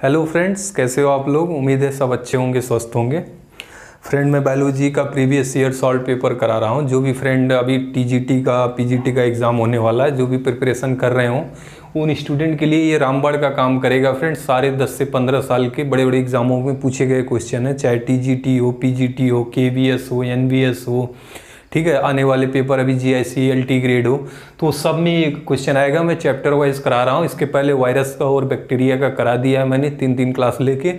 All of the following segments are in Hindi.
हेलो फ्रेंड्स, कैसे हो आप लोग। उम्मीद है सब अच्छे होंगे, स्वस्थ होंगे। फ्रेंड, मैं बायोलॉजी का प्रीवियस ईयर सॉल्व पेपर करा रहा हूँ। जो भी फ्रेंड अभी टीजीटी का पीजीटी का एग्ज़ाम होने वाला है, जो भी प्रिपरेशन कर रहे हों, उन स्टूडेंट के लिए ये रामबाण का काम करेगा। फ्रेंड, सारे 10 से 15 साल के बड़े बड़े एग्जामों में पूछे गए क्वेश्चन है, चाहे टीजीटी हो, पीजीटी हो, केवीएस हो, एनवीएस हो, ठीक है। आने वाले पेपर अभी जीआईसी एलटी ग्रेड हो, तो सब में ये क्वेश्चन आएगा। मैं चैप्टर वाइज करा रहा हूँ। इसके पहले वायरस का और बैक्टीरिया का करा दिया है मैंने 3 क्लास लेके,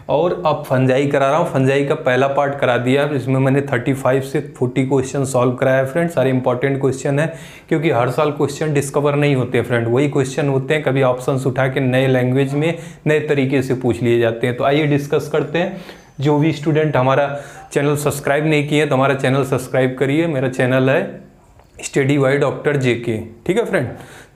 और अब फंजाई करा रहा हूँ। फंजाई का पहला पार्ट करा दिया है, जिसमें मैंने 35 से 40 क्वेश्चन सॉल्व कराया है। फ्रेंड, सारे इंपॉर्टेंट क्वेश्चन है, क्योंकि हर साल क्वेश्चन डिस्कवर नहीं होते फ्रेंड। वही क्वेश्चन होते हैं, कभी ऑप्शंस उठा के नए लैंग्वेज में नए तरीके से पूछ लिए जाते हैं। तो आइए डिस्कस करते हैं। जो भी स्टूडेंट हमारा चैनल सब्सक्राइब नहीं किए तो हमारा चैनल सब्सक्राइब करिए। मेरा चैनल है स्टडी बाय डॉक्टर जेके, ठीक है फ्रेंड।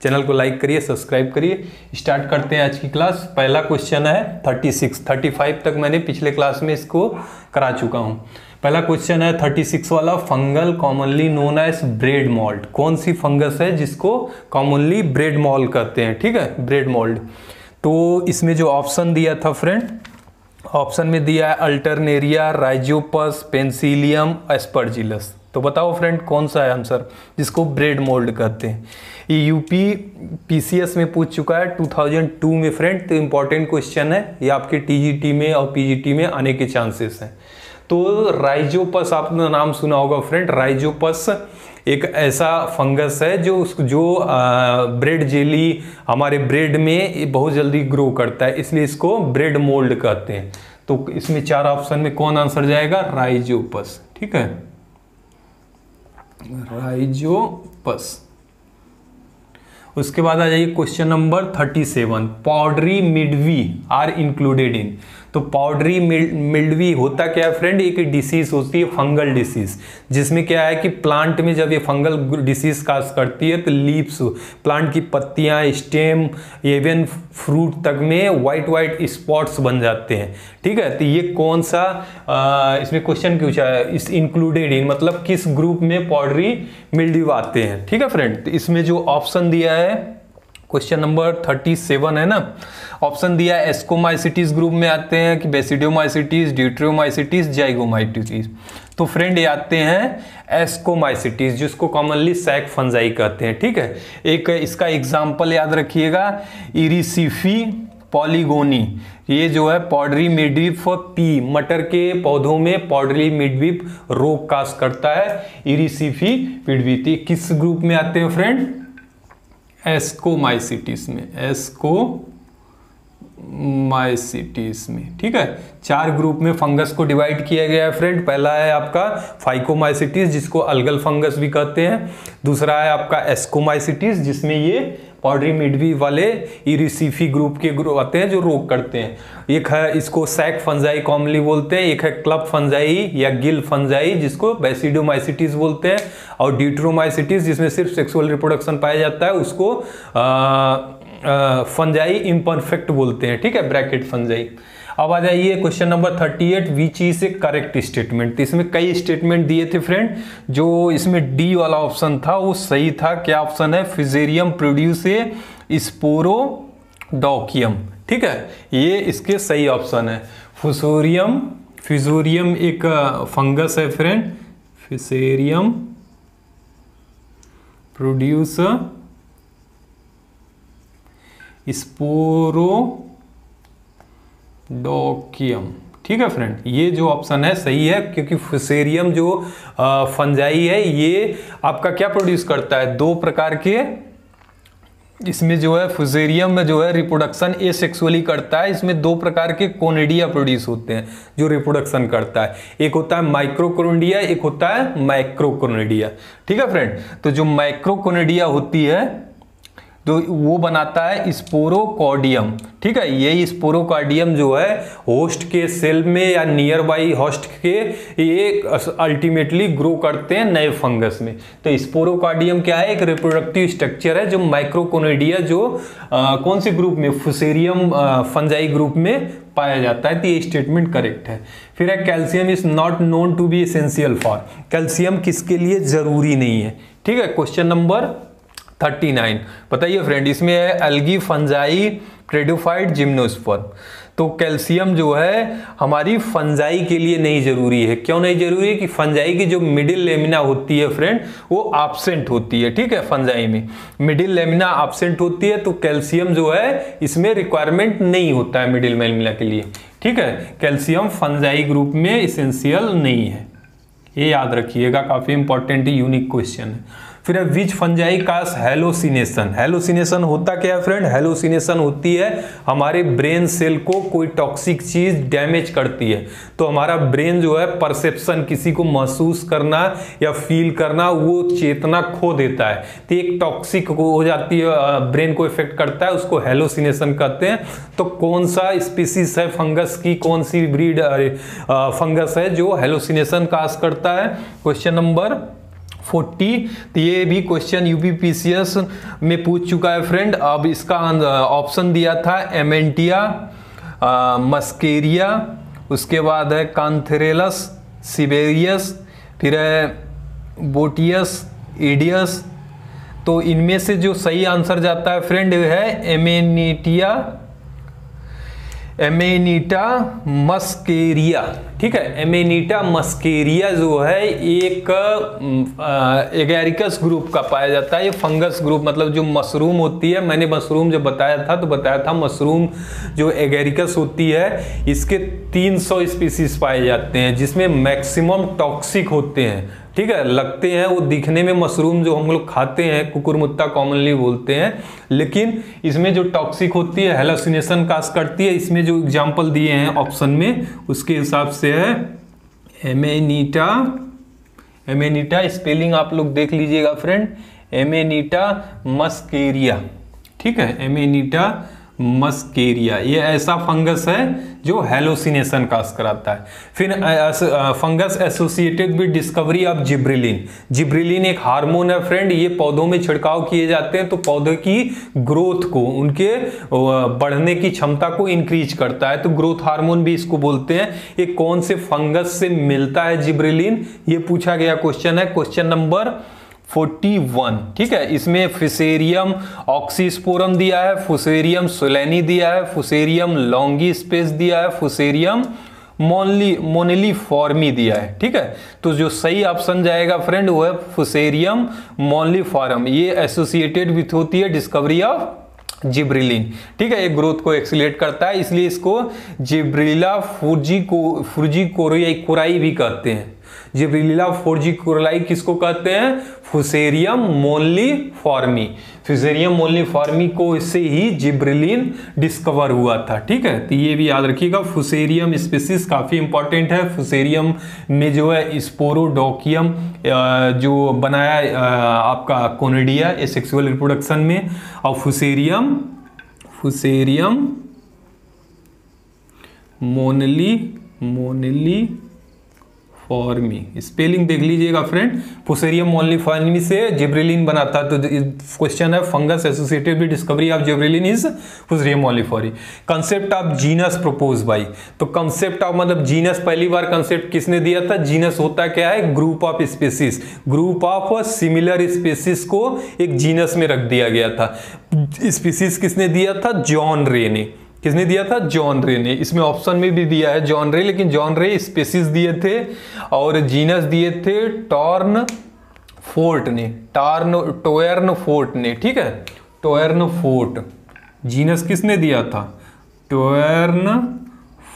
चैनल को लाइक करिए, सब्सक्राइब करिए। स्टार्ट करते हैं आज की क्लास। पहला क्वेश्चन है 36, 35 तक मैंने पिछले क्लास में इसको करा चुका हूँ। पहला क्वेश्चन है 36 वाला, fungal commonly known as bread mould. कौन सी फंगस है जिसको कॉमनली ब्रेड मोल्ड कहते हैं, ठीक है, ब्रेड मोल्ड। तो इसमें जो ऑप्शन दिया था फ्रेंड, ऑप्शन में दिया है अल्टरनेरिया, राइजोपस, पेंसिलियम, एस्परजिलस। तो बताओ फ्रेंड, कौन सा है आंसर जिसको ब्रेड मोल्ड कहते हैं। ये यूपी पीसीएस में पूछ चुका है 2002 में फ्रेंड। तो इंपॉर्टेंट क्वेश्चन है ये, आपके टीजीटी में और पीजीटी में आने के चांसेस हैं। तो राइजोपस आपने नाम सुना होगा फ्रेंड। राइजोपस एक ऐसा फंगस है जो ब्रेड जेली हमारे ब्रेड में बहुत जल्दी ग्रो करता है, इसलिए इसको ब्रेड मोल्ड कहते हैं। तो इसमें 4 ऑप्शन में कौन आंसर जाएगा? राइजोपस, ठीक है, राइजोपस। उसके बाद आ जाइए question number 37, powdery mildew are included in. तो पाउडरी मिल्ड्वी होता क्या है फ्रेंड? एक डिसीज होती है, फंगल डिसीज, जिसमें क्या है कि प्लांट में जब ये फंगल डिसीज काज करती है तो लीव्स, प्लांट की पत्तियां, स्टेम, इवन फ्रूट तक में वाइट स्पॉट्स बन जाते हैं, ठीक है। तो ये कौन सा इसमें क्वेश्चन पूछा है, इस इंक्लूडेड इन मतलब किस ग्रुप में पाउडरी मिल्ड्यू आते हैं, ठीक है फ्रेंड। तो इसमें जो ऑप्शन दिया है क्वेश्चन नंबर 37 है ना, ऑप्शन दिया है एस्कोमाइसिटीज ग्रुप में आते हैं कि बेसिडियोमाइसिटीज, ड्यूट्रियोमाइसिटीज, जाइगोमाइसिटीज। तो फ्रेंड ये आते हैं एस्कोमाइसिटीज, जिसको कॉमनली सैक फंजाई कहते हैं, ठीक है। एक इसका एग्जाम्पल याद रखिएगा, इरिसिफी पॉलीगोनी। ये जो है पाउडरी मिडविप पी, मटर के पौधों में पाउडरी मिडविप रोग काज करता है, इरिसिफी पिडविती। किस ग्रुप में आते हैं फ्रेंड? एस्कोमाइसिटीज में, एस्कोमाइसिटीज में, ठीक है। 4 ग्रुप में फंगस को डिवाइड किया गया है फ्रेंड। पहला है आपका फाइकोमाइसिटीज, जिसको अलगल फंगस भी कहते हैं। दूसरा है आपका एस्कोमाइसिटीज, जिसमें ये पाउडरी मिडवी वाले इरिसिफी ग्रुप के ग्रुप आते हैं जो रोग करते हैं। एक है इसको सैक फंजाई कॉमनली बोलते हैं, एक है क्लब फंजाई या गिल फंजाई, जिसको बेसिडोमाइसिटीज बोलते हैं, और ड्यूट्रोमाइसिटीज जिसमें सिर्फ सेक्सुअल रिप्रोडक्शन पाया जाता है, उसको फंजाई इम्परफेक्ट बोलते हैं, ठीक है, ब्रैकेट फंजाई। अब आ जाइए question number 38, which is A correct statement. इसमें कई स्टेटमेंट दिए थे फ्रेंड, जो इसमें डी वाला ऑप्शन था वो सही था। क्या ऑप्शन है? फिजेरियम प्रोड्यूस ए स्पोरोडोकियम, ठीक है, ये इसके सही ऑप्शन है। फिजोरियम एक फंगस है फ्रेंड, फिसेरियम प्रोड्यूस स्पोरोडोकियम, ठीक है फ्रेंड, ये जो ऑप्शन है सही है, क्योंकि फिसेरियम जो फंजाई है ये आपका क्या प्रोड्यूस करता है? 2 प्रकार के, इसमें जो है फिसेरियम में जो है रिप्रोडक्शन एसेक्सुअली करता है। इसमें 2 प्रकार के कोनिडिया प्रोड्यूस होते हैं जो रिप्रोडक्शन करता है। एक होता है माइक्रोकोनिडिया, एक होता है माइक्रोकोनिडिया, ठीक है फ्रेंड। तो जो माइक्रोकोनिडिया होती है तो वो बनाता है स्पोरोकार्डियम, ठीक है। यही स्पोरोकार्डियम जो है होस्ट के सेल में या नियर बाई होस्ट के ये अल्टीमेटली ग्रो करते हैं नए फंगस में। तो स्पोरोकार्डियम क्या है? एक रिप्रोडक्टिव स्ट्रक्चर है जो माइक्रोकोनिडिया जो कौन से ग्रुप में? फुसेरियम फंजाई ग्रुप में पाया जाता है। तो ये स्टेटमेंट करेक्ट है। फिर है calcium is not known to be essential for. Calcium किसके लिए जरूरी नहीं है, ठीक है। Question number 39। बताइए फ्रेंड, इसमें है एल्गी, फंजाई, ट्रेडोफाइट, जिम्नोस्पर्म। तो कैल्शियम जो है हमारी फंजाई के लिए नहीं जरूरी है। क्यों नहीं जरूरी है? कि फंजाई की जो मिडिल लेमिना होती है फ्रेंड, वो एब्सेंट होती है। ठीक है, फंजाई में मिडिल लेमिना एब्सेंट होती है, तो कैल्शियम जो है इसमें रिक्वायरमेंट नहीं होता है मिडिल लेमिना के लिए। ठीक है, कैल्शियम फंजाई ग्रुप में इसेंशियल नहीं है, ये याद रखिएगा, काफी इंपॉर्टेंट यूनिक क्वेश्चन है। फिर विच फंजाई कास हेलोसिनेशन। हेलोसिनेशन होता क्या है फ्रेंड? हेलोसिनेशन होती है हमारे ब्रेन सेल को कोई टॉक्सिक चीज डैमेज करती है, तो हमारा ब्रेन जो है परसेप्शन, किसी को महसूस करना या फील करना, वो चेतना खो देता है, तो एक टॉक्सिक हो जाती है, ब्रेन को इफेक्ट करता है, उसको हेलोसिनेशन कहते हैं। तो कौन सा स्पीसीज है फंगस की, कौन सी ब्रीड फंगस है जो हेलोसिनेशन कास करता है? Question number 40। तो ये भी क्वेश्चन यूपीपीसीएस में पूछ चुका है फ्रेंड। अब इसका ऑप्शन दिया था एमेंटिया, मस्केरिया, उसके बाद है कांथेरेलस सिबेरियस, फिर है बोटियस एडियस। तो इनमें से जो सही आंसर जाता है फ्रेंड है एमेनिटा मस्केरिया। ठीक है, एमेनिटा मस्केरिया जो है एक एगेरिकस ग्रुप का पाया जाता है। ये फंगस ग्रुप, मतलब जो मशरूम होती है, मैंने मशरूम जब बताया था तो बताया था मशरूम जो एगेरिकस होती है इसके 300 स्पीसीज पाए जाते हैं, जिसमें मैक्सिमम टॉक्सिक होते हैं। ठीक है, लगते हैं वो दिखने में मशरूम जो हम लोग खाते हैं, कुकुरमुत्ता कॉमनली बोलते हैं, लेकिन इसमें जो टॉक्सिक होती है, हेलोसिनेशन कास करती है। इसमें जो एग्जाम्पल दिए हैं ऑप्शन में उसके हिसाब से है एमेनिटा स्पेलिंग आप लोग देख लीजिएगा फ्रेंड, एमेनिटा मस्केरिया। ठीक है, एमेनिटा मस्केरिया ये ऐसा फंगस है जो हेलोसिनेशन कास कराता है। फिर fungus associated with discovery of gibberellin. Gibberellin एक हार्मोन है फ्रेंड, ये पौधों में छिड़काव किए जाते हैं तो पौधे की ग्रोथ को, उनके बढ़ने की क्षमता को इंक्रीज करता है, तो ग्रोथ हार्मोन भी इसको बोलते हैं। ये कौन से फंगस से मिलता है जिब्रेलिन, ये पूछा गया क्वेश्चन है, क्वेश्चन नंबर 41। ठीक है, इसमें फिसेरियम ऑक्सीस्पोरम दिया है, फुसेरियम सोलेनी दिया है, फुसेरियम लॉन्गिस्पेस दिया है, फुसेरियम मोनेलिफॉर्मी दिया है। ठीक है, तो जो सही ऑप्शन जाएगा फ्रेंड वो है फुसेरियम मोनेलिफॉर्म। ये एसोसिएटेड विथ होती है डिस्कवरी ऑफ जिब्रेलिन। ठीक है, ये ग्रोथ को एक्सीलरेट करता है, इसलिए इसको जिब्रेलिला फुर्जीकोराई भी कहते हैं। जिब्रेलिला फुर्जीकोराई किसको कहते हैं? फुसेरियम मोनलीफॉर्मी। फुसेरियम मोनलीफॉर्मी को इससे ही जिब्रेलिन डिस्कवर हुआ था। ठीक है, तो ये भी याद रखिएगा, फुसेरियम स्पीसीज काफी इंपॉर्टेंट है। फुसेरियम में जो है स्पोरोडोकियम जो बनाया आपका कोनिडिया ये सेक्सुअल रिप्रोडक्शन में, और फुसेरियम मोनलीफॉर्मी स्पेलिंग देख लीजिएगा फ्रेंड, फुसेरियम मोनलीफॉर्मी से जिब्रेलिन बना था। तो क्वेश्चन है fungus associated with discovery of gibberellin is fusarium moniliforme. Concept of genus propose by. तो कंसेप्ट ऑफ मतलब जीनस पहली बार कंसेप्ट किसने दिया था? जीनस होता क्या है? Group of species, group of similar species को एक जीनस में रख दिया गया था। स्पीसीज किसने दिया था? जॉन रे ने। किसने दिया था? जॉन रे ने। इसमें ऑप्शन में भी दिया है जॉन रे, लेकिन जॉन रे स्पीसीज दिए थे और जीनस दिए थे टॉर्न फोर्ट ने। ठीक है, टोर्न फोर्ट जीनस किसने दिया था? Torn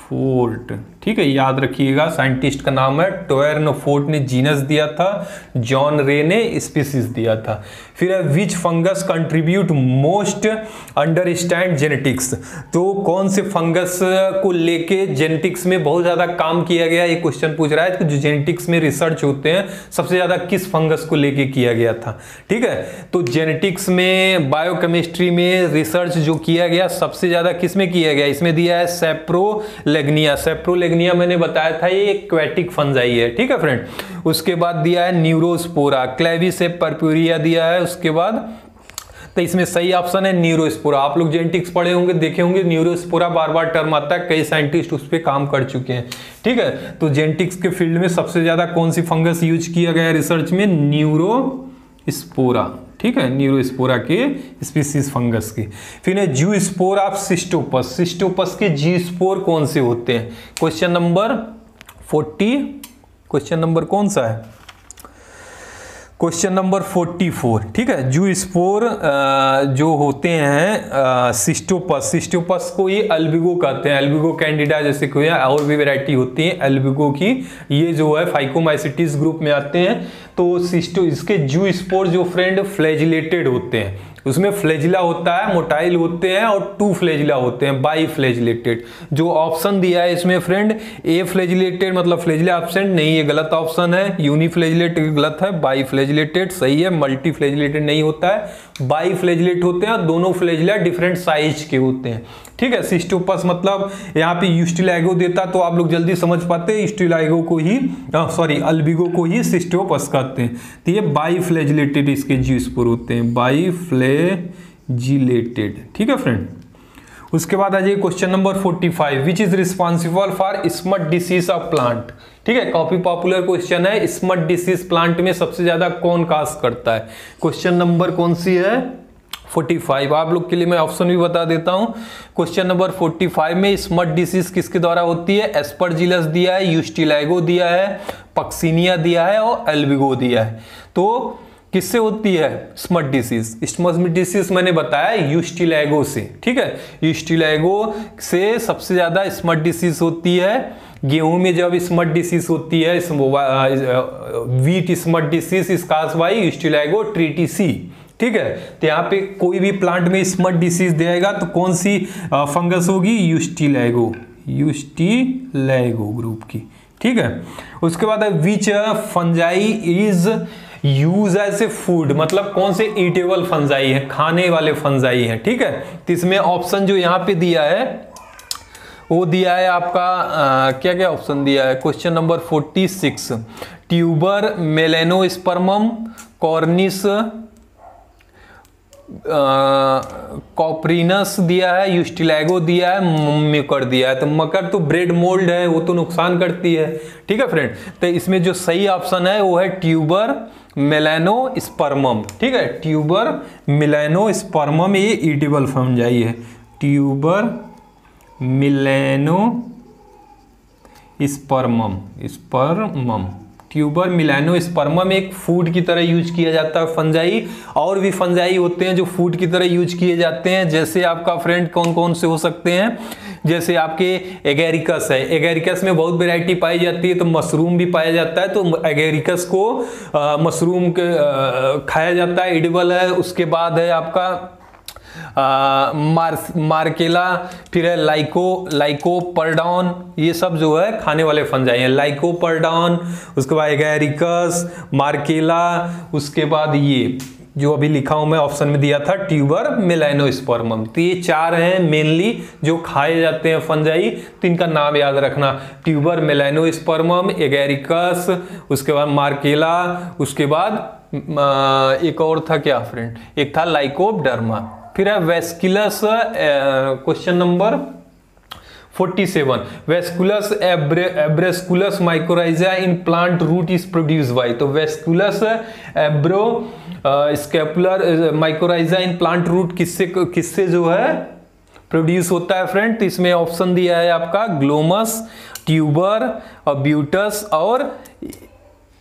fort. ठीक है, याद रखिएगा, साइंटिस्ट का नाम है टोर्न फोर्ट ने जीनस दिया था, जॉन रे ने स्पीसीज दिया था। फिर है which fungus contribute most understand genetics. तो कौन से फंगस को लेके जेनेटिक्स में बहुत ज्यादा काम किया गया, ये क्वेश्चन पूछ रहा है कि जो जेनेटिक्स में रिसर्च होते हैं सबसे ज्यादा किस फंगस को लेके किया गया था। ठीक है, तो जेनेटिक्स में बायोकेमिस्ट्री में रिसर्च जो किया गया सबसे ज्यादा किस में किया गया? इसमें दिया है सेप्रोलेग्निया। सेप्रोलेग्निया मैंने बताया था ये एक्वेटिक फंजाई है। ठीक है फ्रेंड, उसके बाद दिया है न्यूरोस्पोरा, क्लेविसेप परप्यूरिया दिया है उसके बाद। तो इसमें सही ऑप्शन है न्यूरोस्पोरा। आप लोग जेनेटिक्स पढ़े होंगे, देखे होंगे, न्यूरोस्पोरा बार बार टर्म आता है, कई साइंटिस्ट उस पर काम कर चुके हैं। ठीक है, तो जेनेटिक्स के फील्ड में सबसे ज्यादा कौन सी फंगस यूज किया गया रिसर्च में? न्यूरोस्पोरा। ठीक है, न्यूरोस्पोरा के स्पीसीज फंगस की। फिर है जूस्पोर ऑफ सिस्टोपस, सिस्टोपस के जीस्पोर कौन से होते हैं? क्वेश्चन नंबर 40, क्वेश्चन नंबर कौन सा है? क्वेश्चन नंबर 44, ठीक है। जूस्पोर जो होते हैं सिस्टोपस, सिस्टोपस को ये अल्बिगो कहते हैं, अल्बिगो कैंडिडा जैसे कोई और भी वैरायटी होती है अल्बिगो की, ये जो है फाइकोमाइसिटिस ग्रुप में आते हैं। तो इसके जूस्पोर जो फ्रेंड फ्लैजिलेटेड होते हैं, उसमें फ्लैजिला होता है, मोटाइल होते हैं और 2 फ्लैजिला होते हैं, बाई फ्लैजिलेटेड। जो ऑप्शन दिया है इसमें फ्रेंड ए फ्लैजिलेटेड मतलब फ्लैजिला एब्सेंट नहीं, ये गलत ऑप्शन है। यूनिफ्लैजिलेटेड गलत है, बाई फ्लैजिलेटेड सही है। मल्टी फ्लैजिलेटेड नहीं होता है, बाई फ्लैजिलेट होते हैं और दोनों फ्लैजिला डिफरेंट साइज के होते हैं, ठीक है। सिस्टोपस मतलब यहाँ पे यूस्टिलाइगो देता तो आप लोग जल्दी समझ पाते, यूस्टिलाइगो को ही अल्बिगो को ही सिस्टोपस कहते हैं। तो ये बाई फ्लैजिलेटेड इसके जीस्पोर होते हैं, बाई फ्लैजिलेटेड, ठीक है फ्रेंड। उसके बाद आ जाइए question number 45, which is responsible for smut disease of plant, ठीक है। काफी पॉपुलर क्वेश्चन है, स्मट डिसीज प्लांट में सबसे ज्यादा कौन काज करता है? क्वेश्चन नंबर कौन सी है? 45। आप लोग के लिए मैं ऑप्शन भी बता देता हूं। क्वेश्चन नंबर 45 में स्मट डिसीज किसके द्वारा होती है? एस्परजिलस दिया है, यूस्टिलाइगो दिया है, पक्सिनिया दिया है और अल्बिगो दिया है। तो किससे होती है स्मट डिसीज? स्मट डिसीज मैंने बताया यूस्टिलाइगो से, ठीक है। यूस्टिलाइगो से सबसे ज्यादा स्मट डिसीज होती है। गेहूं में जब स्मट डिसीज होती है, wheat smut disease is caused by ustilago tritici, ठीक है। तो यहाँ पे कोई भी प्लांट में स्मट डिसीज देगा तो कौन सी फंगस होगी? यूस्टिलाइगो, यूस्टिलाइगो ग्रुप की, ठीक है। उसके बाद which fungi is use as a food, मतलब कौन से ईटेबल फंजाई है, खाने वाले फंजाई है, ठीक है। तो इसमें ऑप्शन जो यहाँ पे दिया है वो दिया है आपका क्या क्या ऑप्शन दिया है? क्वेश्चन नंबर 46, ट्यूबर मेलेनोस्पर्मम, कॉर्निस, कॉप्रिनस दिया है, यूस्टिलाइगो दिया है, मकर दिया है। तो मकर तो ब्रेड मोल्ड है, वो तो नुकसान करती है, ठीक है फ्रेंड। तो इसमें जो सही ऑप्शन है वो है ट्यूबर मेलेनोस्पर्मम, ठीक है। ट्यूबर मेलेनोस्पर्मम ये ईटेबल फंजाई है, ट्यूबर मेलेनोस्पर्मम, ट्यूबर मिलानोस्पर्मम एक फूड की तरह यूज किया जाता है फंजाई। और भी फंजाई होते हैं जो फूड की तरह यूज किए जाते हैं, जैसे आपका फ्रेंड कौन कौन से हो सकते हैं? जैसे आपके एगेरिकस है, एगेरिकस में बहुत वैरायटी पाई जाती है, तो मशरूम भी पाया जाता है। तो एगेरिकस को मशरूम के खाया जाता है, एडिबल है। उसके बाद है आपका मार्केला, फिर है लाइकोपर्डॉन, ये सब जो है खाने वाले फंजाई हैं। लाइकोपर्डॉन, उसके बाद एगेरिकस, मार्केला, उसके बाद ये जो अभी लिखा हूं मैं ऑप्शन में दिया था ट्यूबर मेलेनोस्पर्मम। तो ये 4 हैं मेनली जो खाए जाते हैं फंजाई, तो इनका नाम याद रखना, ट्यूबर मेलेनोस्पर्मम, एगेरिकस, उसके बाद मार्केला, उसके बाद एक और था क्या फ्रेंड, एक था लाइकोडर्मा, फिर है vesicular. Question number 47, vesicular arbuscular mycorrhiza in plant root is produce by. तो vesicular arbuscular mycorrhiza in plant root किससे जो है प्रोड्यूस होता है फ्रेंड? तो इसमें ऑप्शन दिया है आपका ग्लोमस, ट्यूबर, ब्यूटस और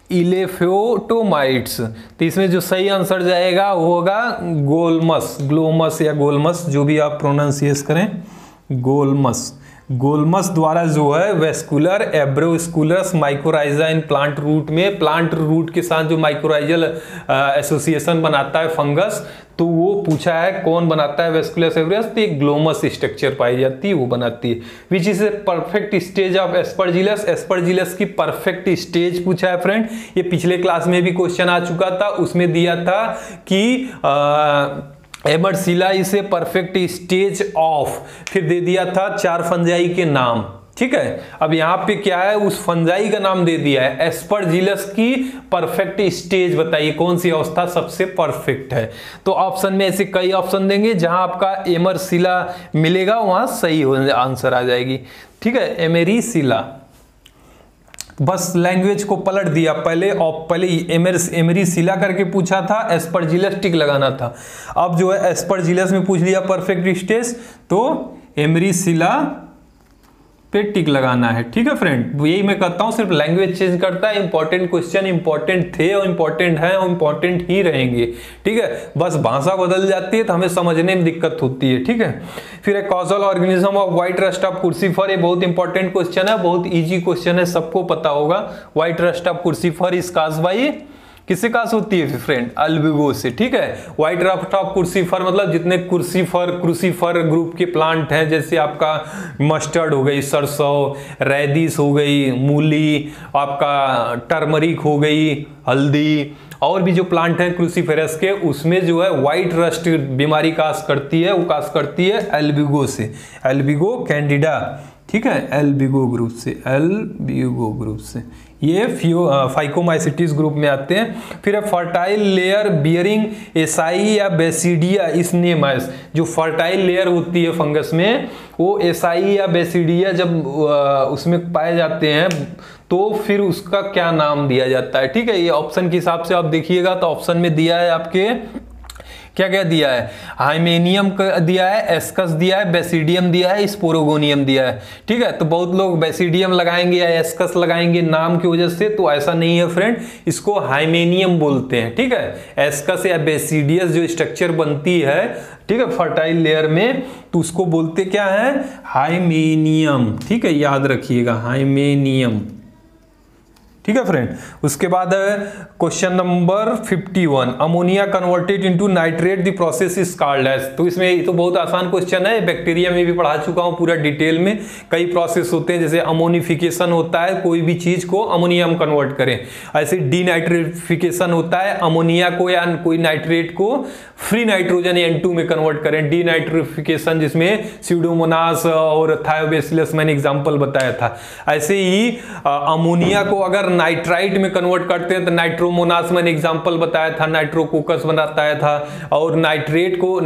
इलेफोटोमाइट्स। तो इसमें जो सही आंसर जाएगा वो होगा गोलमस, ग्लोमस या गोलमस, जो भी आप प्रोनाउंसिएट करें, गोलमस। गोलमस द्वारा जो है vesicular arbuscular mycorrhiza in plant root में, प्लांट रूट के साथ जो माइकोराइजल एसोसिएशन बनाता है फंगस, तो वो पूछा है कौन बनाता है वेस्कुलस एब्रेस? तो एक ग्लोमस स्ट्रक्चर पाई जाती है, वो बनाती है। Which is a perfect stage of Aspergillus, Aspergillus की परफेक्ट स्टेज पूछा है फ्रेंड। ये पिछले क्लास में भी क्वेश्चन आ चुका था, उसमें दिया था कि emericella is a perfect stage of, फिर दे दिया था 4 फंजाई के नाम, ठीक है। अब यहाँ पे क्या है, उस फंजाई का नाम दे दिया है एस्परजिलस की परफेक्ट स्टेज, बताइए कौन सी अवस्था सबसे परफेक्ट है? तो ऑप्शन में ऐसे कई ऑप्शन देंगे, जहां आपका एमरसिला मिलेगा वहां सही आंसर आ जाएगी, ठीक है, एमेरिसिला। बस लैंग्वेज को पलट दिया। पहले एमेरिसिला करके पूछा था, एस्परजिलस टिक लगाना था। अब जो है एस्परजिलस में पूछ लिया परफेक्ट स्टेज, तो एमेरिसिला पे टिक लगाना है। ठीक है फ्रेंड, यही मैं कहता हूं, सिर्फ लैंग्वेज चेंज करता है। इंपॉर्टेंट क्वेश्चन इंपॉर्टेंट थे और इंपॉर्टेंट है और इंपॉर्टेंट ही रहेंगे। ठीक है, बस भाषा बदल जाती है तो हमें समझने में दिक्कत होती है। ठीक है, फिर एक causal organism of white rust of crucifer, ये बहुत इंपॉर्टेंट क्वेश्चन है, बहुत ईजी क्वेश्चन है, सबको पता होगा। White rust of crucifer is caused bye, किससे काज होती है फ्रेंड? अल्बिगो से। ठीक है, व्हाइट रस्ट ऑफ क्रूसीफर मतलब जितने क्रूसीफर ग्रुप के प्लांट हैं, जैसे आपका मस्टर्ड हो गई, सरसों, रेडिश हो गई, मूली, आपका टर्मरिक हो गई, हल्दी, और भी जो प्लांट हैं क्रूसीफेरस के, उसमें जो है व्हाइट रस्ट बीमारी काज करती है, वो काज करती है एल्बिगो से, एल्बिगो कैंडिडा। ठीक है, एल्बिगो ग्रुप से, एल्बिगो ग्रुप से, ये फाइकोमाइसिटिस ग्रुप में आते हैं। फिर फर्टाइल लेयर बियरिंग एसाई या बेसिडिया इसनेमस, जो फर्टाइल लेयर होती है फंगस में, वो एसाई या बेसिडिया जब उसमें पाए जाते हैं तो फिर उसका क्या नाम दिया जाता है। ठीक है, ये ऑप्शन के हिसाब से आप देखिएगा तो ऑप्शन में दिया है आपके क्या क्या दिया है, हाइमेनियम दिया है, एस्कस दिया है, बेसिडियम दिया है, स्पोरोगोनियम दिया है। ठीक है, तो बहुत लोग बेसिडियम लगाएंगे या एस्कस लगाएंगे नाम की वजह से, तो ऐसा नहीं है फ्रेंड, इसको हाइमेनियम बोलते हैं। ठीक है, एस्कस या बेसिडियस जो स्ट्रक्चर बनती है, ठीक है, फर्टाइल लेयर में, तो उसको बोलते क्या है? हाइमेनियम। ठीक है, याद रखिएगा, हाइमेनियम। ठीक है फ्रेंड, उसके बाद question number 51, ammonia converted into nitrate the process is called as. तो इसमें ये तो बहुत आसान क्वेश्चन है, बैक्टीरिया में भी पढ़ा चुका हूं पूरा डिटेल में। कई प्रोसेस होते हैं, जैसे अमोनिफिकेशन होता है, कोई भी चीज को अमोनिया में कन्वर्ट करें। ऐसे डीनाइट्रिफिकेशन होता है, अमोनिया को या कोई नाइट्रेट को फ्री नाइट्रोजन N2 में कन्वर्ट करें। डीनाइट्रिफिकेशन जिसमें स्यूडोमोनास और थायोबैसिलस मैंने एग्जांपल बताया था। ऐसे ही अमोनिया को अगर नाइट्राइट में कन्वर्ट करते हैं तो नाइट्रोमोनास मैंने एग्जांपल बताया था, नाइट्रोकोकस बताया था। और नाइट्राइट को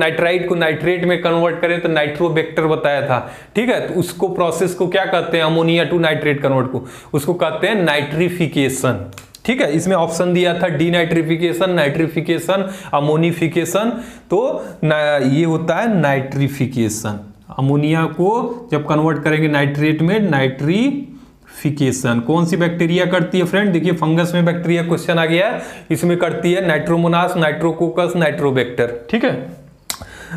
नाइट्रेट में कन्वर्ट करें तो नाइट्रोबैक्टर बताया था। ठीक है, तो उसको प्रोसेस को क्या कहते हैं? अमोनिया टू नाइट्रेट कन्वर्ट को, उसको कहते हैं नाइट्रिफिकेशन। ठीक है, इसमें ऑप्शन दिया था डीनाइट्रिफिकेशन, नाइट्रिफिकेशन, अमोनिफिकेशन, तो ये होता है नाइट्रिफिकेशन। अमोनिया को जब कन्वर्ट करेंगे नाइट्रेट में, नाइट्रिफिकेशन। कौन सी बैक्टीरिया करती है फ्रेंड? देखिए फंगस में बैक्टीरिया क्वेश्चन आ गया है, इसमें करती है नाइट्रोमोनास, नाइट्रोकोकस, नाइट्रोबैक्टर। ठीक है,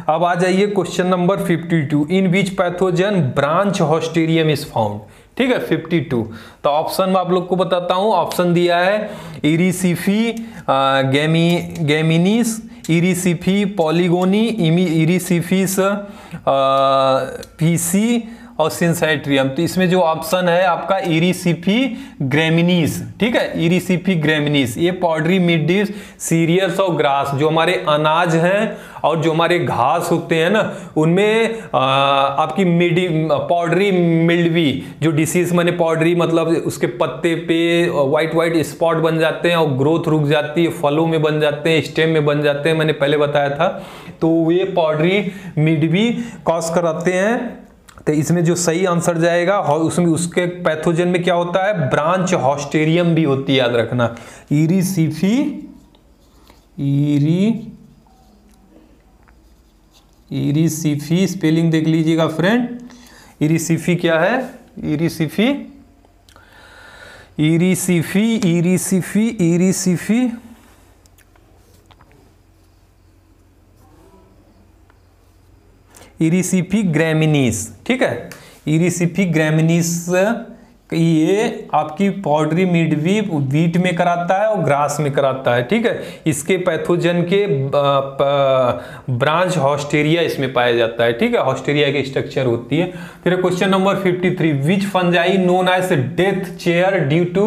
अब आ जाइए question number 52, in which pathogen branch haustorium is found. ठीक है, 52, तो ऑप्शन में आप लोग को बताता हूं। ऑप्शन दिया है इरिसिफी गैमिनिस, इरिसिफी पॉलीगोनी, इरिसिफिस पीसी और सिंसाइट्रियम। तो इसमें जो ऑप्शन है आपका इरिसिफी ग्रेमिनीस। ठीक है, इरिसिफी ग्रेमिनीस, ये पॉडरी मिड सीरियल्स और ग्रास, जो हमारे अनाज हैं और जो हमारे घास होते हैं ना, उनमें आपकी पॉडरी मिल्डवी जो डिसीज, मैंने पॉडरी मतलब उसके पत्ते पे व्हाइट स्पॉट बन जाते हैं और ग्रोथ रुक जाती है, फलों में बन जाते हैं, स्टेम में बन जाते हैं, मैंने पहले बताया था। तो ये पॉडरी मिल्डवी कॉज कराते हैं। तो इसमें जो सही आंसर जाएगा, उसमें उसके पैथोजन में क्या होता है? ब्रांच हॉस्टेरियम भी होती है, याद रखना। इरिसिफी स्पेलिंग देख लीजिएगा फ्रेंड। इरिसिफी क्या है? इरिसिफी इरिसिफी ग्रेमिनीस। ठीक है, इरिसिफी ग्रेमिनीस ये आपकी पॉडरी मिडवी वीट में कराता है और ग्रास में कराता है। ठीक है, इसके पैथोजन के ब्रांच हॉस्टेरिया इसमें पाया जाता है। ठीक है, हॉस्टेरिया की स्ट्रक्चर होती है। फिर question number 53, which fungi known as death chair due to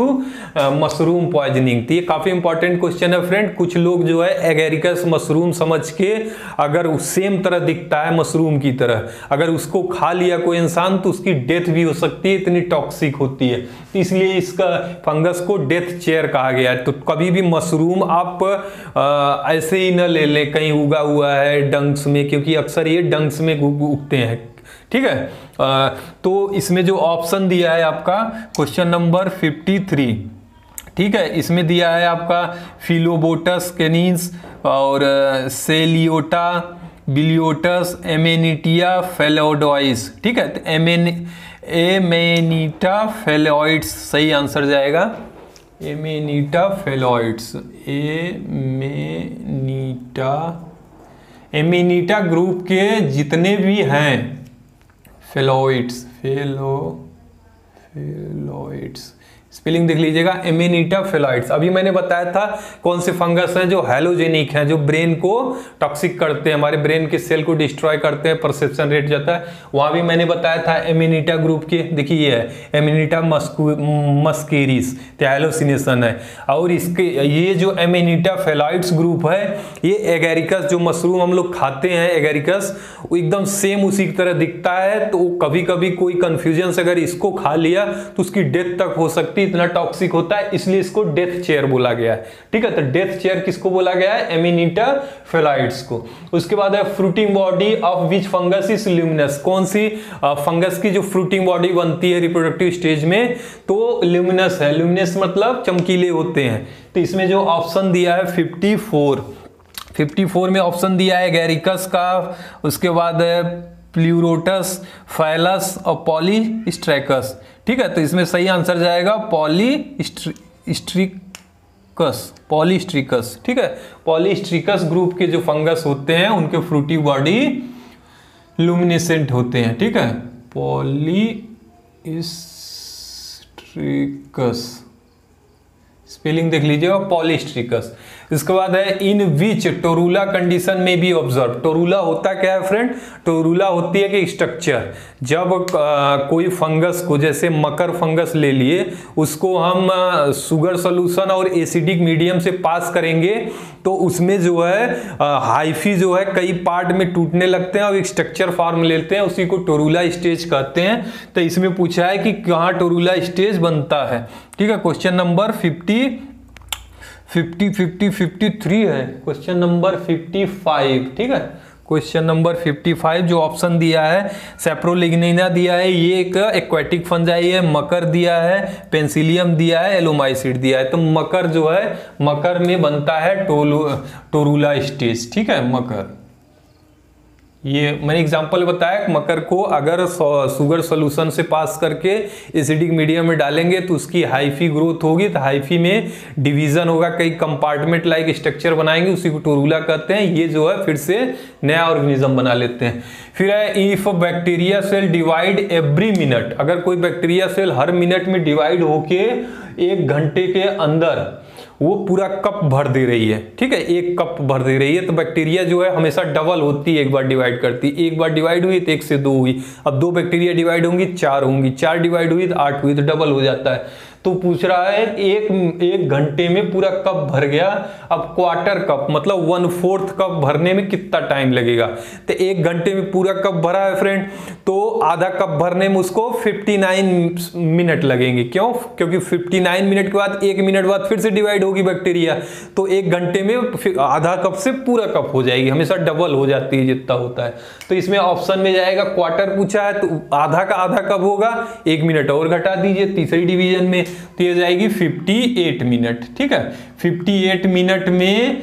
mushroom poisoning. तो ये काफी इंपॉर्टेंट क्वेश्चन है फ्रेंड। कुछ लोग जो है एगेरिकस मशरूम समझ के, अगर सेम तरह दिखता है मशरूम की तरह, अगर उसको खा लिया कोई इंसान तो उसकी डेथ भी हो सकती है, इतनी टॉक्सिक होती है। इसलिए इसका फंगस को डेथ चेयर कहा गया है। तो कभी भी मशरूम आप ऐसे ही न ले लें कहीं उगा हुआ है डंक्स में, क्योंकि अक्सर ये डंक्स में उगते हैं। ठीक है। तो इसमें जो ऑप्शन दिया है आपका क्वेश्चन नंबर 53, ठीक है, इसमें दिया है आपका फिलोबोटस कैनिन्स और सेलियोटा बिलियोटस एमेनिटिया फेलोडॉइस, ठीक है। तो एमेनिटा फेलोइड्स सही आंसर जाएगा, एमेनिटा फेलोइड्स, एमेनिटा ग्रुप के जितने भी हैं फेलोइड्स, फेलोइड्स स्पेलिंग देख लीजिएगा, एमेनिटा फेलोइड्स। अभी मैंने बताया था कौन से फंगस हैं जो हैलोजेनिक हैं, जो ब्रेन को टॉक्सिक करते हैं, हमारे ब्रेन के सेल को डिस्ट्रॉय करते हैं, परसेप्शन रेट जाता है। वहां भी मैंने बताया था एमेनिटा ग्रुप के, देखिए ये है एमेनिटा मस्केरिस, तो हैलोसिनेशन है। और इसके ये जो एमेनिटा फेलोइड्स ग्रुप है, ये एगेरिकस जो मशरूम हम लोग खाते हैं एगेरिकस, वो एकदम सेम उसी की तरह दिखता है। तो कभी कभी कोई कंफ्यूजन से अगर इसको खा लिया तो उसकी डेथ तक हो सकती है, इतना टॉक्सिक होता है, इसलिए इसको डेथ चेयर बोला गया है, ठीक है। तो डेथ चेयर किसको बोला गया है? एमेनिटा फेलोइड्स को। उसके बाद है fruiting body of which fungus is luminous, कौन सी फंगस की जो फ्रूटिंग बॉडी बनती है रिप्रोडक्टिव स्टेज में, तो ल्यूमिनस है। ल्यूमिनस मतलब चमकीले होते हैं। तो इसमें जो ऑप्शन दिया है 54 में ऑप्शन दिया है एगेरिकस का, उसके बाद है प्लूरोटस, फाइलस और पॉलीस्ट्रैकस, ठीक है। तो इसमें सही आंसर जाएगा पॉलीस्ट्रिकस, ठीक है। पॉलीस्ट्रिकस ग्रुप के जो फंगस होते हैं उनके फ्रूटी बॉडी लुमिनेसेंट होते हैं, ठीक है। पॉलीस्ट्रिकस स्पेलिंग देख लीजिएगा, पॉलीस्ट्रिकस। इसके बाद है इन विच टोरूला कंडीशन में भी ऑब्जर्व। टोरूला होता क्या है फ्रेंड? टोरूला होती है कि स्ट्रक्चर, जब कोई फंगस को, जैसे मकर फंगस ले लिए, उसको हम शुगर सोल्यूशन और एसिडिक मीडियम से पास करेंगे तो उसमें जो है हाइफी जो है कई पार्ट में टूटने लगते हैं और एक स्ट्रक्चर फॉर्म लेते हैं, उसी को टोरूला स्टेज कहते हैं। तो इसमें पूछा है कि कहाँ टोरूला स्टेज बनता है, ठीक है। क्वेश्चन नंबर 53 है, क्वेश्चन नंबर 55, ठीक है। क्वेश्चन नंबर 55 जो ऑप्शन दिया है सेप्रोलिग्निना दिया है, ये एक एक्वेटिक फंजाई है, मकर दिया है, पेंसिलियम दिया है, एलोमाइसिड दिया है। तो मकर जो है, मकर में बनता है टोरूला स्टेज, ठीक है। मकर, ये मैंने एग्जांपल बताया, मकर को अगर शुगर सोल्यूशन से पास करके एसिडिक मीडियम में डालेंगे तो उसकी हाइफी ग्रोथ होगी, तो हाइफी में डिवीजन होगा, कई कंपार्टमेंट लाइक स्ट्रक्चर बनाएंगे, उसी को टोरूला कहते हैं। ये जो है फिर से नया ऑर्गेनिज्म बना लेते हैं। फिर है if bacteria cell divide every minute, अगर कोई बैक्टीरिया सेल हर मिनट में डिवाइड होके 1 घंटे के अंदर वो पूरा कप भर दे रही है, ठीक है, 1 कप भर दे रही है, तो बैक्टीरिया जो है हमेशा डबल होती है, एक बार डिवाइड करती है। 1 बार डिवाइड हुई तो 1 से 2 हुई, अब 2 बैक्टीरिया डिवाइड होंगी 4 होंगी, 4 डिवाइड हुई तो 8 हुई, तो डबल हो जाता है। तो पूछ रहा है एक घंटे में पूरा कप भर गया, अब क्वार्टर कप मतलब 1/4 कप भरने में कितना टाइम लगेगा? तो 1 घंटे में पूरा कप भरा है फ्रेंड, तो आधा कप भरने में उसको 59 मिनट लगेंगे। क्यों? क्योंकि 59 मिनट के बाद 1 मिनट बाद फिर से डिवाइड होगी बैक्टीरिया, तो 1 घंटे में आधा कप से पूरा कप हो जाएगी, हमेशा डबल हो जाती है जितना होता है। तो इसमें ऑप्शन में जाएगा क्वार्टर पूछा है, तो आधा का आधा कब होगा? 1 मिनट और घटा दीजिए तीसरी डिवीजन में, तो ये जाएगी 58 मिनट, ठीक है। 58 मिनट में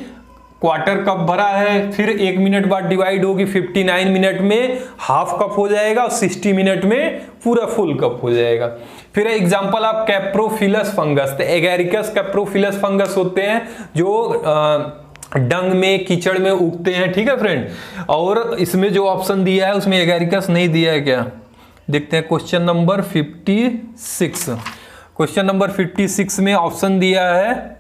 क्वार्टर कप भरा है, फिर 1 मिनट बाद डिवाइड होगी, 59 मिनट में हाफ कप हो जाएगा और 60 मिनट में पूरा फुल कप हो जाएगा। फिर एग्जांपल आप कैप्रोफिलस फंगस, तो एगेरिकस कैप्रोफिलस फंगस होते हैं जो डंग में, कीचड़ में उगते हैं, ठीक है फ्रेंड। और इसमें जो ऑप्शन दिया है उसमें एगेरिकस नहीं दिया है क्या? देखते हैं क्वेश्चन नंबर 56। क्वेश्चन नंबर 56 में ऑप्शन दिया है,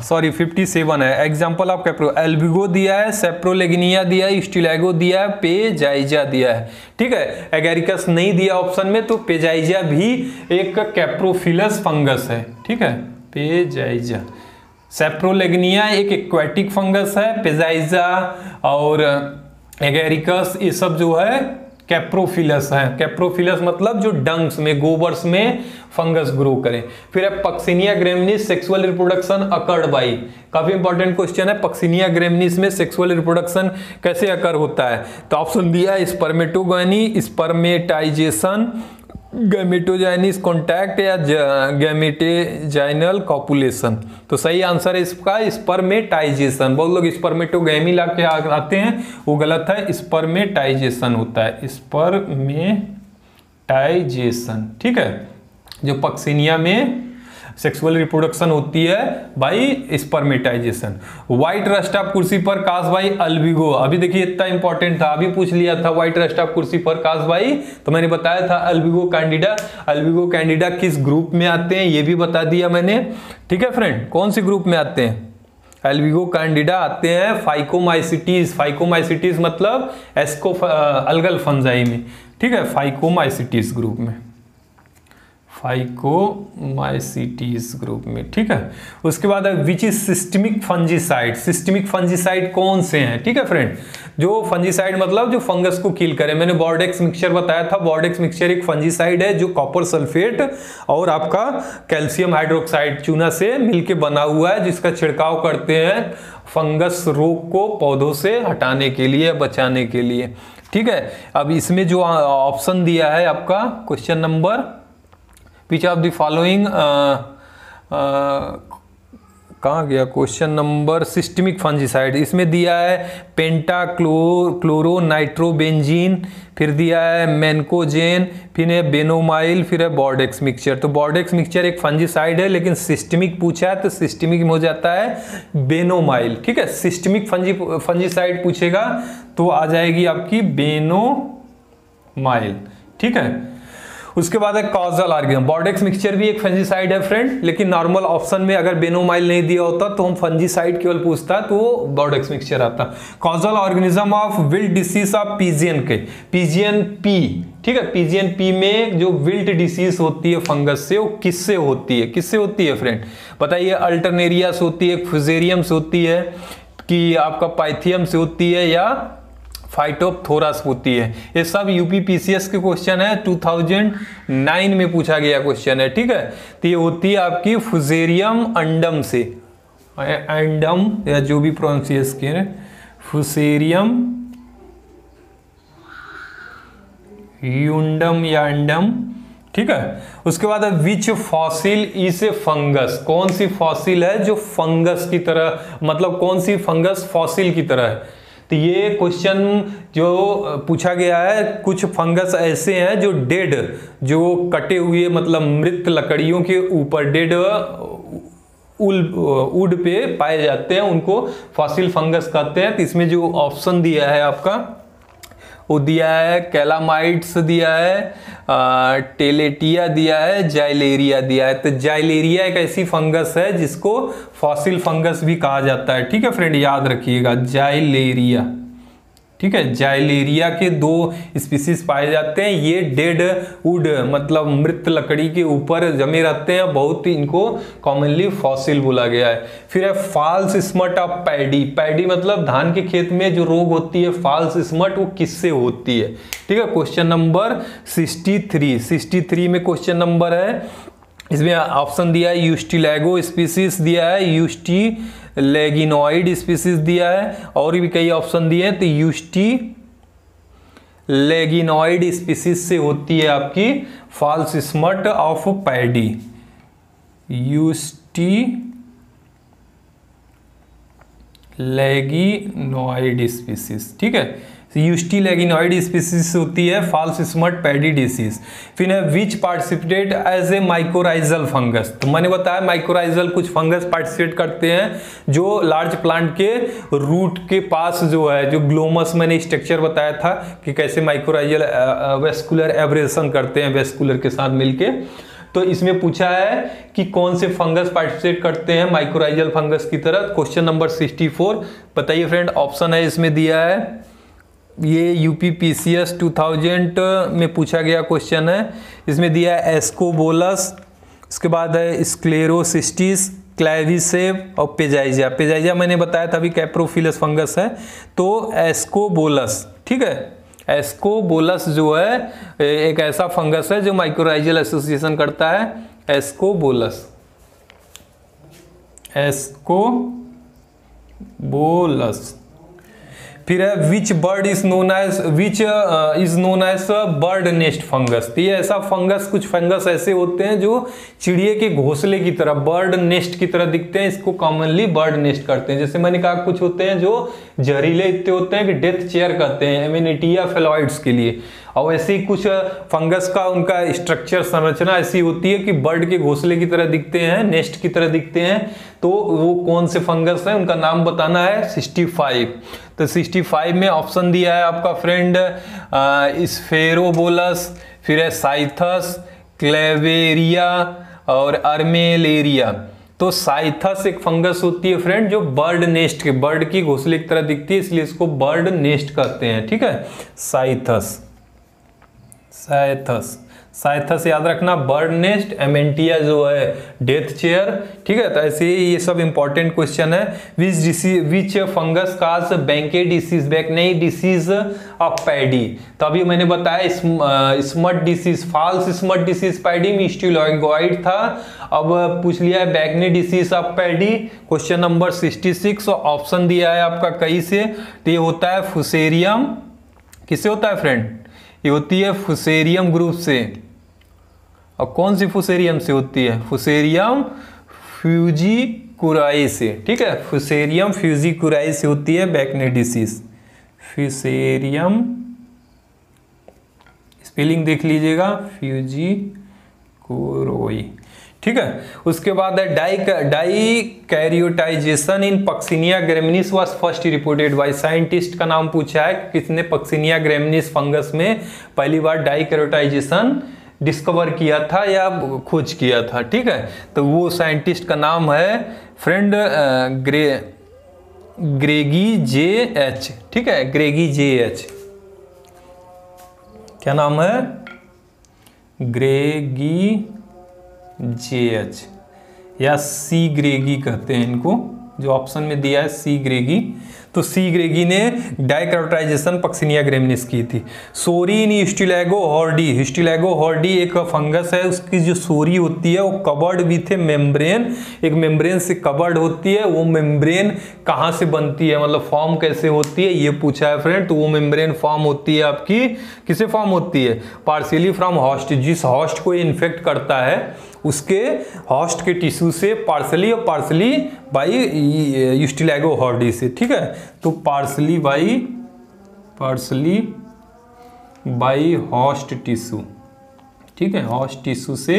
सॉरी 57 है। एग्जांपल ऑफ कैप्रो, एल्बिगो दिया है, सेप्रोलेग्निया दिया है, स्टिलैगो दिया है, पेजाइजा दिया है, ठीक है। एगेरिकस नहीं दिया ऑप्शन में, तो पेजाइजा भी एक कैप्रोफिलस फंगस है, ठीक है। पेजाइजा, सेप्रोलेग्निया एक एक्वेटिक फंगस है, पेजाइजा और एगेरिकस ये सब जो है कैप्रोफिलस है। कैप्रोफिलस मतलब जो डंग्स में, गोबर्स में फंगस ग्रो करे। फिर है puccinia graminis sexual reproduction occurred by, काफी इंपॉर्टेंट क्वेश्चन है, पक्सिनिया ग्रेमिनिस में सेक्सुअल रिप्रोडक्शन कैसे अकर होता है। तो ऑप्शन दिया है स्पर्मेटोगोनी, स्पर्मेटाइजेशन, गैमेटोजाइनिस कॉन्टैक्ट या गैमेटेजाइनल कॉपुलेशन। तो सही आंसर है इसका स्पर्मेटाइजेशन। बहुत लोग स्पर्मेटोगैमी ला के आते हैं, वो गलत है, स्पर्मेटाइजेशन होता है, स्पर्मेटाइजेशन। ठीक है, जो पक्सिनिया में सेक्सुअल रिप्रोडक्शन होती है by spermatization. White rust of कुर्सी पर कास्ट बाई अल्बिगो, अभी देखिए इतना इंपॉर्टेंट था, अभी पूछ लिया था व्हाइट रस्ट ऑफ कुर्सी पर कास्ट बाई, तो मैंने बताया था अल्बिगो कैंडिडा। अल्बिगो कैंडिडा किस ग्रुप में आते हैं ये भी बता दिया मैंने। ठीक है फ्रेंड, कौन सी ग्रुप में आते हैं? एल्बिगो कैंडिडा आते हैं फाइकोमाइसिटीज। फाइकोमाइसिटीज मतलब अलगल फंजाई में। ठीक है, फाइकोमाइसिटीज ग्रुप में, फाइकोमाइसिटीज ग्रुप में। ठीक है, उसके बाद which is systemic fungicide. Systemic fungicide कौन से हैं? ठीक है फ्रेंड, जो फंजीसाइड मतलब जो फंगस को किल करे। मैंने बॉर्डेक्स मिक्सचर बताया था, बॉर्डेक्स मिक्सचर एक फंजीसाइड है जो कॉपर सल्फेट और आपका कैल्शियम हाइड्रोक्साइड चूना से मिलके बना हुआ है, जिसका छिड़काव करते हैं फंगस रोग को पौधों से हटाने के लिए, बचाने के लिए। ठीक है, अब इसमें जो ऑप्शन दिया है आपका question number, which of the following, कहाँ गया क्वेश्चन नंबर, सिस्टमिक फंजीसाइड। इसमें दिया है पेंटाक्लोरोनाइट्रोबेंजीन, फिर दिया है मैनकोजेन, फिर है बेनोमाइल, फिर है बॉर्डेक्स मिक्सचर। तो बॉर्डेक्स मिक्सचर एक फंजीसाइड है, लेकिन सिस्टमिक पूछा है तो सिस्टमिक में हो जाता है बेनोमाइल। ठीक है, सिस्टमिक फंजीसाइड पूछेगा तो आ जाएगी आपकी बेनोमाइल। ठीक है, उसके बाद है कॉजल आर्गेनिज्म। बॉर्डेक्स मिक्सचर भी एक फंजीसाइड है फ्रेंड, लेकिन नॉर्मल ऑप्शन में अगर बेनोमाइल नहीं दिया होता तो हम फंजीसाइड केवल पूछता तो बॉर्डेक्स मिक्सचर आता। Causal organism of wilt disease of pigeon के, पीजियन पी। ठीक है, पीजियन पी में जो विल्ट डिसीज होती है फंगस से, वो किससे होती है? किससे होती है फ्रेंड बताइए? अल्टरनेरिया से होती है, फ्यूजेरियम से होती है, कि आपका पाइथियम से होती है, या फाइटोप्थोरस होती है? ये सब यूपीपीसीएस के क्वेश्चन है, 2009 में पूछा गया क्वेश्चन है। ठीक है, तो ये होती है आपकी फुजेरियम अंडम से, अंडम या जो भी प्रोनाउंसिएशन किए, फुसेरियम यूंडम या अंडम। ठीक है, उसके बाद विच फॉसिल इज ए फंगस, कौन सी फॉसिल है जो फंगस की तरह, मतलब कौन सी फंगस फॉसिल की तरह है? तो ये क्वेश्चन जो पूछा गया है, कुछ फंगस ऐसे हैं जो डेड, जो कटे हुए मतलब मृत लकड़ियों के ऊपर, डेड वुड पे पाए जाते हैं, उनको फॉसिल फंगस कहते हैं। तो इसमें जो ऑप्शन दिया है आपका, वो दिया है कैलामाइट्स दिया है, टेलेटिया दिया है, जाइलेरिया दिया है। तो जाइलेरिया एक ऐसी फंगस है जिसको फॉसिल फंगस भी कहा जाता है। ठीक है फ्रेंड, याद रखिएगा जाइलेरिया। ठीक है, जाइलेरिया के 2 स्पीसीज पाए जाते हैं। ये डेड वुड मतलब मृत लकड़ी के ऊपर जमे रहते हैं, बहुत ही इनको कॉमनली फॉसिल बोला गया है। फिर है false smut of paddy. Paddy मतलब धान के खेत में जो रोग होती है फॉल्स स्मट, वो किससे होती है? ठीक है, क्वेश्चन नंबर 63 में क्वेश्चन नंबर है। इसमें ऑप्शन दिया है यूस्टिलैगो स्पीसीज दिया है, यूस्टिलैगिनॉइड स्पीसीज दिया है, और भी कई ऑप्शन दिए हैं। तो यूस्टिलैगिनॉइड स्पीसीज से होती है आपकी false smut of paddy, ustilaginoid species. ठीक है, यूस्टिलैगिनॉइड स्पीसीज होती है फॉल्स स्मट पैडी डिसीज। फिर है which participate as a mycorrhizal fungus. तो मैंने बताया माइकोराइजल कुछ फंगस पार्टिसिपेट करते हैं जो लार्ज प्लांट के रूट के पास जो है, जो ग्लोमस मैंने स्ट्रक्चर बताया था कि कैसे माइकोराइजल वेस्कुलर एब्रेशन करते हैं वेस्कुलर के साथ मिलके। तो इसमें पूछा है कि कौन से फंगस पार्टिसिपेट करते हैं माइकोराइजल फंगस की तरह। क्वेश्चन नंबर 64 बताइए फ्रेंड, ऑप्शन है इसमें दिया है, ये यूपीपीसीएस 2000 में पूछा गया क्वेश्चन है। इसमें दिया है एस्कोबोलस, उसके बाद है स्क्लेरोसिस्टिस, क्लैविसेव और पेजाइजा। पेजाइजा मैंने बताया था अभी कैप्रोफिलस फंगस है। तो एस्कोबोलस, ठीक है, एस्कोबोलस जो है एक ऐसा फंगस है जो माइकोराइजल एसोसिएशन करता है, एस्कोबोलस, एस्कोबोलस। फिर है which bird is known as, which is known as bird nest fungus. तो ये ऐसा फंगस, कुछ फंगस ऐसे होते हैं जो चिड़िए के घोंसले की तरह, बर्ड नेस्ट की तरह दिखते हैं, इसको कॉमनली बर्ड नेस्ट करते हैं। जैसे मैंने कहा कुछ होते हैं जो जहरीले इतने होते हैं कि डेथ चेयर कहते हैं एमेनिटिया फेलॉइड्स के लिए, और ऐसे ही कुछ फंगस का उनका स्ट्रक्चर, संरचना ऐसी होती है कि बर्ड के घोंसले की तरह दिखते हैं, नेस्ट की तरह दिखते हैं। तो वो कौन से फंगस है उनका नाम बताना है 65। तो 65 में ऑप्शन दिया है आपका फ्रेंड स्फेरोबोलस, फिर है साइथस, क्लेवेरिया और अर्मेलेरिया। तो साइथस एक फंगस होती है फ्रेंड जो बर्ड नेस्ट के, बर्ड की घोंसले की तरह दिखती है, इसलिए इसको बर्ड नेस्ट कहते हैं। ठीक है, साइथस, साइथस, साइथस याद रखना, बर्ड नेस्ट, एमेंटिया जो है डेथ चेयर। ठीक है, तो ऐसे ये सब इंपॉर्टेंट क्वेश्चन है। विच फंगस काज बैंके disease, bakanae disease of paddy. तो अभी मैंने बताया smut disease, false smut disease paddy में स्टिलोइगोइड था। अब पूछ लिया है bakanae disease of paddy, question number 66। Option दिया है आपका कई से, तो ये होता है फुसेरियम, किससे होता है फ्रेंड, ये होती है फुसेरियम ग्रुप से। और कौन सी फुसेरियम से होती है, फुसेरियम फ्यूजिकुराई से। ठीक है, फुसेरियम फ्यूजिकुराई से होती है बैकने डिसीज, फुसेरियम, स्पेलिंग देख लीजिएगा, फ्यूजिकुरोई। ठीक है, उसके बाद है dikaryotization in puccinia graminis was first reported by, scientist का नाम पूछा है, किसने पक्सिनिया ग्रेमिनिस फंगस में पहली बार डाइकैरियोटाइजेशन डिस्कवर किया था या खोज किया था। ठीक है, तो वो साइंटिस्ट का नाम है फ्रेंड ग्रेगी जे एच। ठीक है, ग्रेगी जे एच, क्या नाम है, ग्रेगी जे एच या सी ग्रेगी कहते हैं इनको, जो ऑप्शन में दिया है सी ग्रेगी। तो सी ग्रेगी ने डाइकैरियोटाइजेशन पक्सिनिया ग्रेमिनिस की थी। सोरी इन हिस्टिलैगो हॉर्डी, हिस्टिलैगो हॉर्डी एक फंगस है, उसकी जो सोरी होती है वो कवर्ड विथ ए मेम्ब्रेन, एक मेम्ब्रेन से कवर्ड होती है। वो मेम्ब्रेन कहाँ से बनती है, मतलब फॉर्म कैसे होती है, ये पूछा है फ्रेंड। तो वो मेम्ब्रेन फॉर्म होती है आपकी, किसे फॉर्म होती है, पार्शियली फ्रॉम हॉस्ट, जिस हॉस्ट को इन्फेक्ट करता है उसके हॉस्ट के टिश्यू से, पार्सली और पार्सली बाई हिस्टिलैगो हॉर्डी से। ठीक है, तो पार्सली बाई हॉस्ट टिश्यू। ठीक है, हॉस्ट टिश्यू से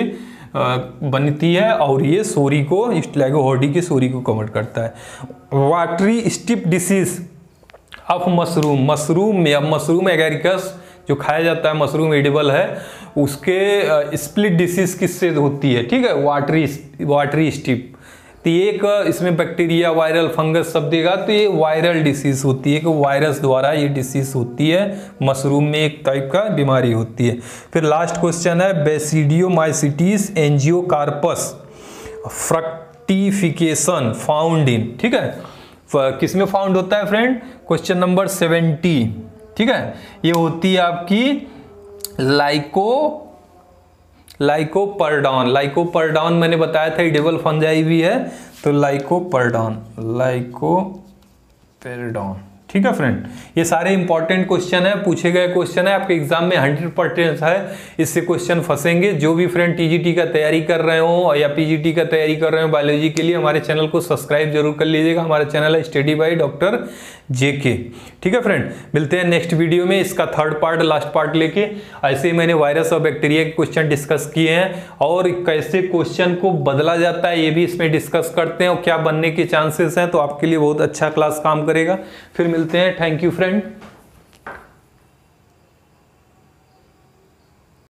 बनती है और ये सोरी को, हिस्टिलैगो हॉर्डी की सोरी को कवर करता है। Watery stipe disease of mushroom, mushroom में, अब मशरूम एगेरिकस जो खाया जाता है, मशरूम एडिबल है, उसके स्प्लिट डिसीज किससे होती है। ठीक है, वाटरी स्टिप। तो एक इसमें बैक्टीरिया, वायरल, फंगस सब देगा, तो ये वायरल डिसीज होती है कि वायरस द्वारा ये डिसीज होती है, मशरूम में एक टाइप का बीमारी होती है। फिर लास्ट क्वेश्चन है बेसिडियोमाइसिटिस एंजियोकार्पस फ्रक्टिफिकेशन फाउंड इन। ठीक है, किसमें फाउंड होता है फ्रेंड, क्वेश्चन नंबर 70। ठीक है, ये होती है आपकी लाइकोपर्डॉन। लाइकोपर्डॉन मैंने बताया था एडिबल फंजाई भी है, तो लाइकोपर्डॉन। ठीक है फ्रेंड, ये सारे इंपॉर्टेंट क्वेश्चन है, पूछे गए क्वेश्चन है, आपके एग्जाम में 100% है, इससे क्वेश्चन फंसेंगे। जो भी फ्रेंड टीजीटी का तैयारी कर रहे हो या पीजीटी का तैयारी कर रहे हो बायोलॉजी के लिए, हमारे चैनल को सब्सक्राइब जरूर कर लीजिएगा। हमारा चैनल है स्टडी बाय डॉक्टर जेके। ठीक है फ्रेंड, मिलते हैं नेक्स्ट वीडियो में, इसका थर्ड पार्ट, लास्ट पार्ट लेके। ऐसे ही मैंने वायरस और बैक्टीरिया के क्वेश्चन डिस्कस किए हैं, और कैसे क्वेश्चन को बदला जाता है ये भी इसमें डिस्कस करते हैं, और क्या बनने के चांसेस हैं। तो आपके लिए बहुत अच्छा क्लास काम करेगा। फिर मिलते हैं, थैंक यू फ्रेंड।